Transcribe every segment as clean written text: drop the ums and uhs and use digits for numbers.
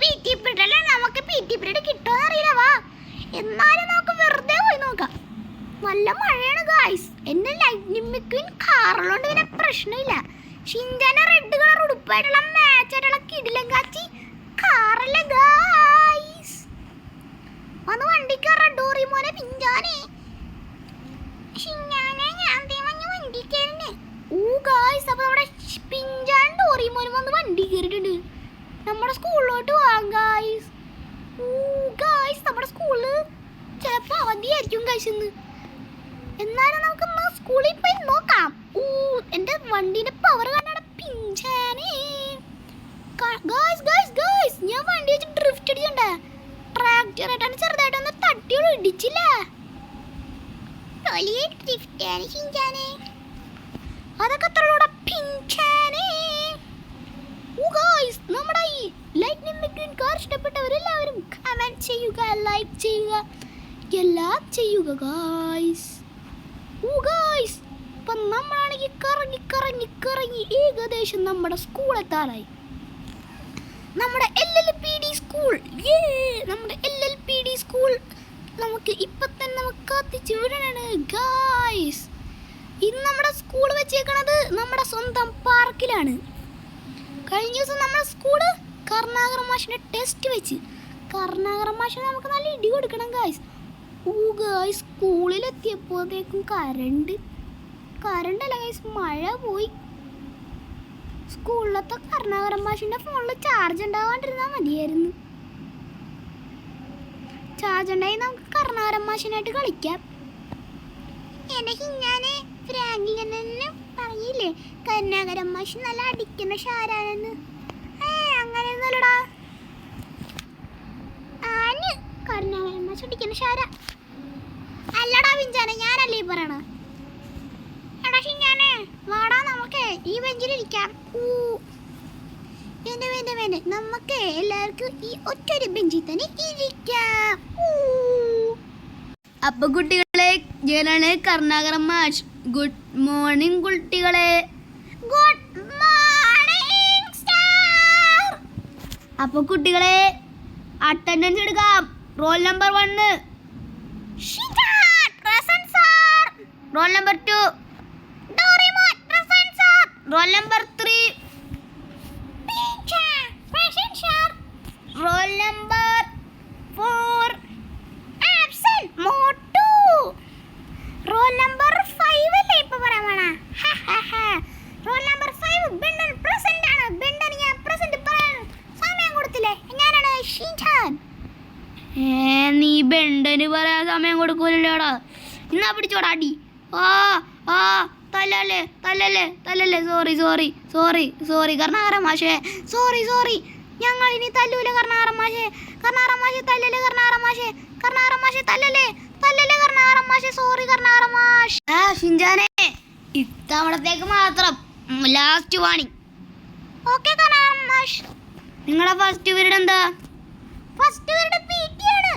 PT period നമുക്ക് PT period കിട്ടുമോ അറിയില്ല. വാ എന്നാലും നമുക്ക് വെറുതെ പോയി നോക്കാം. നല്ല മഴയാണ് ഗായ്സ്. എന്റെ ലൈറ്റ്നിംഗ് മിക്വിൻ കാറിലോണ്ട് പിന്നെ പ്രശ്നമില്ല. ഷിൻജാന റെഡ് കളർ ഉടുപ്പായിട്ടുള്ള മാച്ചായിട്ടുള്ള കിടിലം കാച്ചി കാറല്ലേ ഗായ്സ്. വന്ന് വണ്ടി കയറാ ഡോറിമോനെ പിഞ്ചാനെ. ഷിൻജാനെ ഞാൻ വണ്ടി കയറുന്നേ. ഓ ഗായ്സ്, അപ്പൊ നമ്മുടെ പിഞ്ചാൻ ഡോറിമോനും വന്ന് വണ്ടി കയറിയിട്ടുണ്ട്. നമ്മുടെ സ്കൂളിലോട്ട് പോവാം ഗായ്സ്. ഓ ഗായ്സ്, നമ്മുടെ സ്കൂളില് ചിലപ്പോ അവധിയായിരിക്കും ഗായ്സ് ഇന്ന്. എന്നാലും നമുക്ക് സ്കൂളിൽ പോയി നോക്കാം. ഓ എന്റെ വണ്ടിന്റെ പവർ കണ്ടാണ് പിഞ്ചാനെ. ഗായ്സ് ഞാൻ വണ്ടി വെച്ച് ഡ്രിഫ്റ്റ് അടിച്ചിട്ടുണ്ട്. ട്രാക്ടറായിട്ടാണ് ചെറുതായിട്ടൊന്ന് തട്ടിയോട് ഇടിച്ചില്ല. അതൊക്കെ അത്രയോടെ പിഞ്ചാനെ. ഓ ഗായ്സ്, നമ്മുടെ ഈ ലൈറ്റ്നിംഗ് മിക്വിൻ കാർ ഇഷ്ടപ്പെട്ടവരെല്ലാവരും കമന്റ് ചെയ്യുക, ലൈക്ക് ചെയ്യുക, എല്ലാം ചെയ്യുക ഗായ്സ്. ഓ ഗായ്സ്, ഇപ്പം നമ്മളാണെങ്കിൽ കറങ്ങി ഏകദേശം നമ്മുടെ സ്കൂൾ എത്താറായി. നമ്മുടെ LLPD സ്കൂൾ, നമ്മുടെ LLPD സ്കൂൾ നമുക്ക് ഇപ്പം തന്നെ നമുക്ക് കത്തിച്ച് വിടണാണ് ഗായ്സ്. ഇന്ന് നമ്മുടെ സ്കൂൾ വെച്ചേക്കണത് നമ്മുടെ സ്വന്തം പാർക്കിലാണ്. കഴിഞ്ഞ ദിവസം നമ്മുടെ സ്കൂള് കർണാകര മാഷിൻ്റെ ടെസ്റ്റ് വെച്ച് കർണാകര മാഷിന് നമുക്ക് നല്ല ഇടി കൊടുക്കണം ഗായ്സ്. ഓ ഗായ്സ്, സ്കൂളിലെത്തിയപ്പോഴത്തേക്കും കറണ്ടല്ല ഗായ്സ്, മഴ പോയി. സ്കൂളിലത്തെ കർണാകര മാഷിൻ്റെ ഫോണിൽ ചാർജ് ഉണ്ടാവാണ്ടിരുന്നാൽ മതിയായിരുന്നു. ചാർജ് ഉണ്ടായി നമുക്ക് കർണാകര മാഷിനായിട്ട് കളിക്കാം. എന്നെ ഹിഞ്ഞാനെ ഫ്രാങ്കിലെന്നെ പറഞ്ഞില്ലേ കർണാകര മാഷ് നല്ല അടിക്കുന്ന ഷാരാണെന്ന്. അങ്ങനെയൊന്നുമല്ലടാ, ആന് കർണാകര മാഷ് അടിക്കുന്ന ഷാര അല്ലടാ പിഞ്ചാനെ, ഞാനല്ലേ ഈ പറയണ. എടാ ഹിഞ്ഞാനെ വാടാ, നമുക്ക് ഈ ബെഞ്ചിലിരിക്കാം. വേണ്ട, നമുക്ക് എല്ലാവർക്കും ഈ ഒറ്റൊരു ബെഞ്ചിൽ തന്നെ ഇരിക്കാം. അപ്പൊ കുട്ടികളെ, ഞാനാണ് കർണാകര മാഷ്. ഗുഡ് മോർണിംഗ് കുട്ടികളെ. Good morning star. അപ്പൊ കുട്ടികളെ അറ്റൻഡൻസ് എടുക്കാം. Roll number 1 Shinchan present sir. Roll number 2 Doraemon present sir. Roll number 3 Pinchan present sir. Roll number 4 absent Motu. Roll number 5 അല്ലേ ഇപ്പൊ പറയാമണ. റോൾ നമ്പർ 5 ബെണ്ടൻ പ്രസന്റ് ആണ്. ബെണ്ടൻ ഞാൻ present പറയാൻ സമയം കൊടുത്തില്ലേ, ഞാനാണ് ഷിജാൻ. നീ ബെണ്ടന് പറയാൻ സമയം കൊടുക്കൂലല്ലോടാ. എന്നാ പിടിച്ചോടാ അടി. തല്ലല്ലേ. സോറി കർണാകര മാഷേ, സോറി. ഞങ്ങൾ ഇനി തല്ലൂല കർണാകര മാഷേ. തല്ലല്ലേ കർണാകര മാഷേ, തല്ലല്ലേ കർണാകര മാഷേ. സോറി കർണാകര മാഷ്. ഷിൻജാനെ, ഇത്തവണത്തേക്ക് മാത്രം ലാസ്റ്റ് വാണി. ഓക്കേ കർണാകര മാഷ്. നിങ്ങളുടെ ഫസ്റ്റ് പീരീഡ് എന്താ? ഫസ്റ്റ് പീരീഡ് PT ആണ്.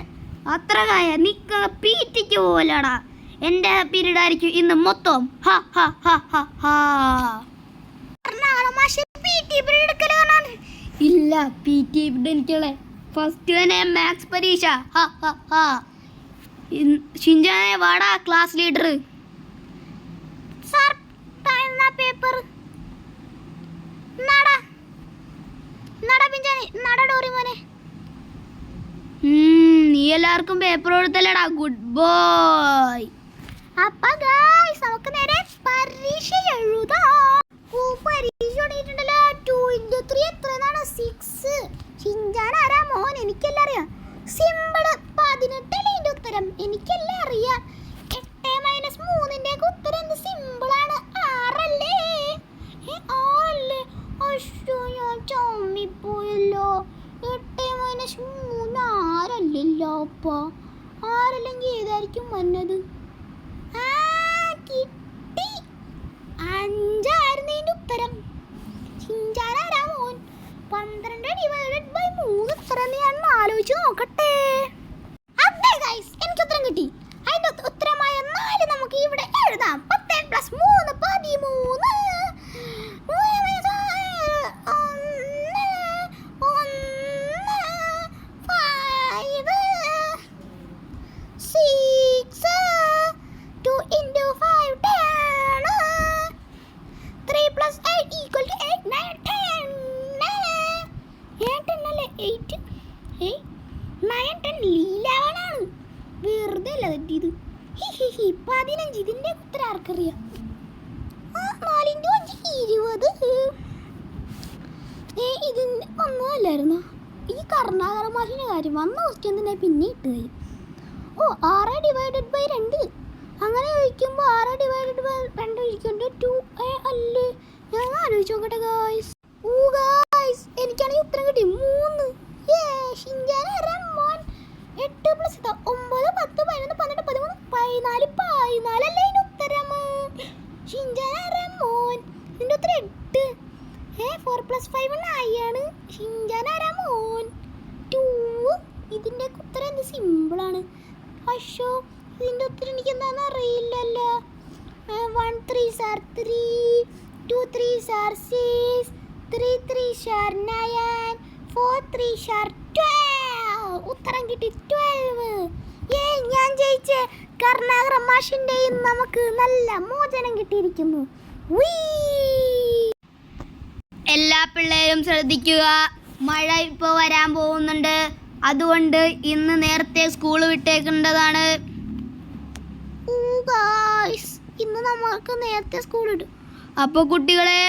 അത്ര കായ നിക്ക PTക്ക് പോലടാ. എൻ്റെ പീരീഡ് ആയിരിക്കും ഇന്ന് മൊത്തം. ഇല്ല, PT പീരീഡ് എനിക്കുള്ള ഫസ്റ്റ് തന്നെ മാത്സ് പരീക്ഷ. ഷിൻജാനെ വാടാ ക്ലാസ് ലീഡർ. സർ പേപ്പർ ഡോറിമോനെ. നീ എല്ലാവർക്കും പേപ്പർ കൊടുത്തല്ലടാ. Good boy. അപ്പൊ ഗായ്സ്, നമുക്ക് നേരെ പരീക്ഷ എഴുതാം. പരീക്ഷ തുടങ്ങിയിട്ടുണ്ടല്ലോ. 2 into 3 എത്രയാണ്? 6. ഷിൻജാൻ ആരാ മോൻ? എനിക്കെല്ലാം അറിയാം. സിമ്പിള് 18 അതിന്റെ ഉത്തരം. എനിക്കെല്ലാം അറിയാം. 8 - 3ന്റെ ഉത്തരം എന്ത് സിമ്പിളാണ്. 6 അല്ലേ? അശ്ശോ, ഞാൻ ചമ്മിപ്പോയല്ലോ. 8 - 3 6അല്ലല്ലോ. അപ്പൊ 6അല്ലെങ്കിൽ ഏതായിരിക്കും വന്നത്? കിട്ടി. 5 ആയിരുന്നു ഇതിന്റെ ഉത്തരം. ഷിൻജാനാരാ മോൻ? 12 ഡിവൈഡഡ് ബൈ 3 ഉത്തരം ഞാൻ ആലോചിച്ച് നോക്കട്ടെ. അതെ ഗൈസ്, എനിക്ക് ഉത്തരം കിട്ടി. അതിന്റെ ഉത്തരമായ 4 നമുക്ക് ഇവിടെ എഴുതാം. 10 + 3 13. 8 9 10 11 വെറുതെ അല്ല തെറ്റിയത്. 15 ഇതിൻ്റെ ഉത്തരം ആർക്കറിയാം? 4 × 5 20. ഇതിൻ്റെ ഒന്നുമല്ലായിരുന്നു. ഈ കർണാകര മാഷിൻ്റെ കാര്യം വന്ന ക്വസ്റ്റ്യൻ തന്നെ പിന്നെ ഇട്ട് തരും. 6/2 അങ്ങനെ ചോദിക്കുമ്പോൾ 6/2 ചോദിക്കുമ്പോൾ 2 അല്ലേ? ഞാൻ ആലോചിച്ച് നോക്കട്ടെ ഗായ്സ്. എനിക്കാണെങ്കിൽ ഉത്തരം കിട്ടി 3. ഷിൻജാൻ റമ്മോൻ 8 + 9 10 11 12 13 14 അല്ലേ ഇതിൻ്റെ ഉത്തരം? ഷിൻജാൻ റമ്മോൻ ഇതിൻ്റെ ഉത്തരം 8. 4 + 5 9 ഷിൻജാൻ റമ്മോൻ 2. ഇതിൻ്റെ ഉത്തരം എന്ത് സിമ്പിളാണ്. പക്ഷോ ഇതിൻ്റെ ഉത്തരം എനിക്ക് എന്താണെന്ന് അറിയില്ലല്ലോ. 1 3 are 3, 2 3 are 6, 3 3 are 9, 4 3 are 12. ഉത്തരം കിട്ടി 12. ഞാൻ ജയിച്ച കർണാകര മാഷിൻ്റെയും നമുക്ക് നല്ല മോചനം കിട്ടിയിരിക്കുന്നു. എല്ലാ പിള്ളേരും ശ്രദ്ധിക്കുക, മഴ ഇപ്പോൾ വരാൻ പോകുന്നുണ്ട്. അതുകൊണ്ട് ഇന്ന് നേരത്തെ സ്കൂൾ വിട്ടേക്കേണ്ടതാണ്. ഇന്ന് നമുക്ക് നേരത്തെ സ്കൂൾ ഇടും. അപ്പോൾ കുട്ടികളെ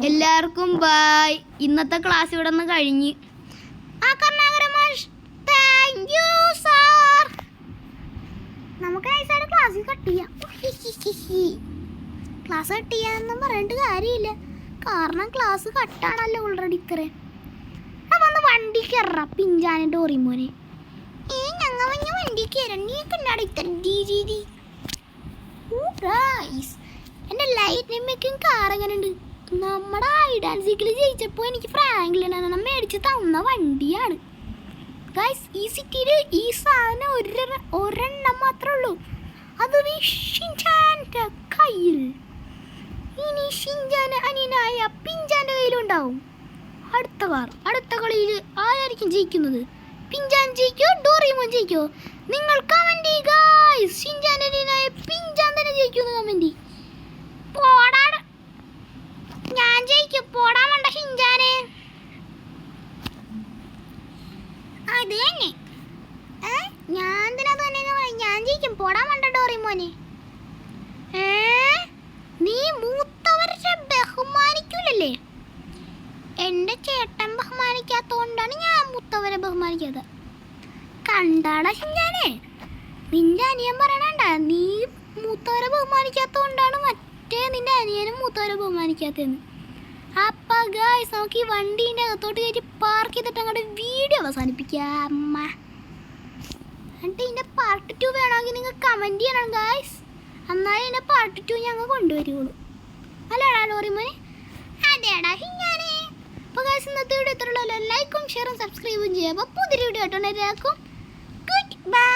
എല്ലാവർക്കും ബൈ. ഇന്നത്തെ ക്ലാസ് ഇവിടെ നിന്ന് കഴിഞ്ഞ്. നമുക്ക് നൈസായിട്ട് ക്ലാസ് കട്ട് ചെയ്യാം. ക്ലാസ് കട്ട് ചെയ്യാനൊന്നും പറഞ്ഞിട്ട് കാര്യമില്ല, കാരണം ക്ലാസ് കട്ടാണല്ലോ ഓൾറെഡി ഇത്രയും. അപ്പം ഒന്ന് വണ്ടി കയറാം പിഞ്ചാനും ഡോറിമോനെ. ഞങ്ങൾ വണ്ടി കയറാം. നീ കണ്ടാടി രീതി. എൻ്റെ ലൈറ്റ് മേക്കിംഗ് കാർ എങ്ങനെ ഉണ്ട്? നമ്മുടെ ഹൈഡ് സീക്കിൾ ജയിച്ചപ്പോൾ എനിക്ക് ഫ്രാങ്ക്ലിൻ മേടിച്ച് തന്ന വണ്ടിയാണ് ഗൈസ്. ഈ സിറ്റിയിൽ ഈ സാധനം ഒരെണ്ണം മാത്രമേ ഉള്ളൂ. അത് ഷിൻചാൻ്റെ കയ്യിൽ. ഇനി ഷിൻചാൻ അനിയനായ പിഞ്ചാൻ്റെ കയ്യിലുണ്ടാവും അടുത്ത കളിയിൽ. ആരായിരിക്കും ജയിക്കുന്നത്? പിഞ്ചാൻ ജയിക്കോ ഡോറിമോൻ ജയിക്കോ? നിങ്ങൾ കമന്റ് ചെയ്യുക ഗൈസ്. ഷിൻചാൻ്റെ അനിയനായ പിഞ്ചാൻ തന്നെ ജയിക്കുമെന്ന് കമന്റ്. പോടാ, ഞാൻ ജയിക്കും. പോടാ വേണ്ട ഷിൻചാനെ. അത് തന്നെ ഞാൻ ഞാൻ ജയിക്കും. പോടാ വേണ്ട ഡോറിമോനെ. നീ മൂത്തവരെ ബഹുമാനിക്കൂലല്ലേ? എൻ്റെ ചേട്ടൻ ബഹുമാനിക്കാത്തതുകൊണ്ടാണ് ഞാൻ മൂത്തവരെ ബഹുമാനിക്കാത്തത്. കണ്ടാടാ ഷിൻചാനെ, നിന്റെ അനിയൻ പറയണണ്ട, നീ മൂത്തവരെ ബഹുമാനിക്കാത്തതുകൊണ്ടാണ് മറ്റേ നിന്റെ അനിയനും മൂത്തവരെ ബഹുമാനിക്കാത്തതെന്ന്. അപ്പം ഗായ്സ് നമുക്ക് ഈ വണ്ടീൻ്റെ അകത്തോട്ട് കയറ്റി പാർക്ക് ചെയ്തിട്ട് അങ്ങോട്ട് വീഡിയോ അവസാനിപ്പിക്കാം. എന്നിട്ട് ഇതിൻ്റെ പാർട്ട് 2 വേണമെങ്കിൽ നിങ്ങൾ കമൻറ്റ് ചെയ്യണം ഗായ്സ്. എന്നാലും ഇതിൻ്റെ പാർട്ട് 2 ഞങ്ങൾ കൊണ്ടുവരുള്ളൂ. അല്ലേടാ ഡോറിമോനെ? അതേടാ ഷിൻചാനെ. അപ്പോൾ ഗായ്സ് ഇന്നത്തെ വീഡിയോ ഇത്രയുള്ളൂ. ലൈക്കും ഷെയറും സബ്സ്ക്രൈബും ചെയ്യുക. അപ്പോൾ പുതിയ വീഡിയോ ആയിട്ടാണ്. Good bye.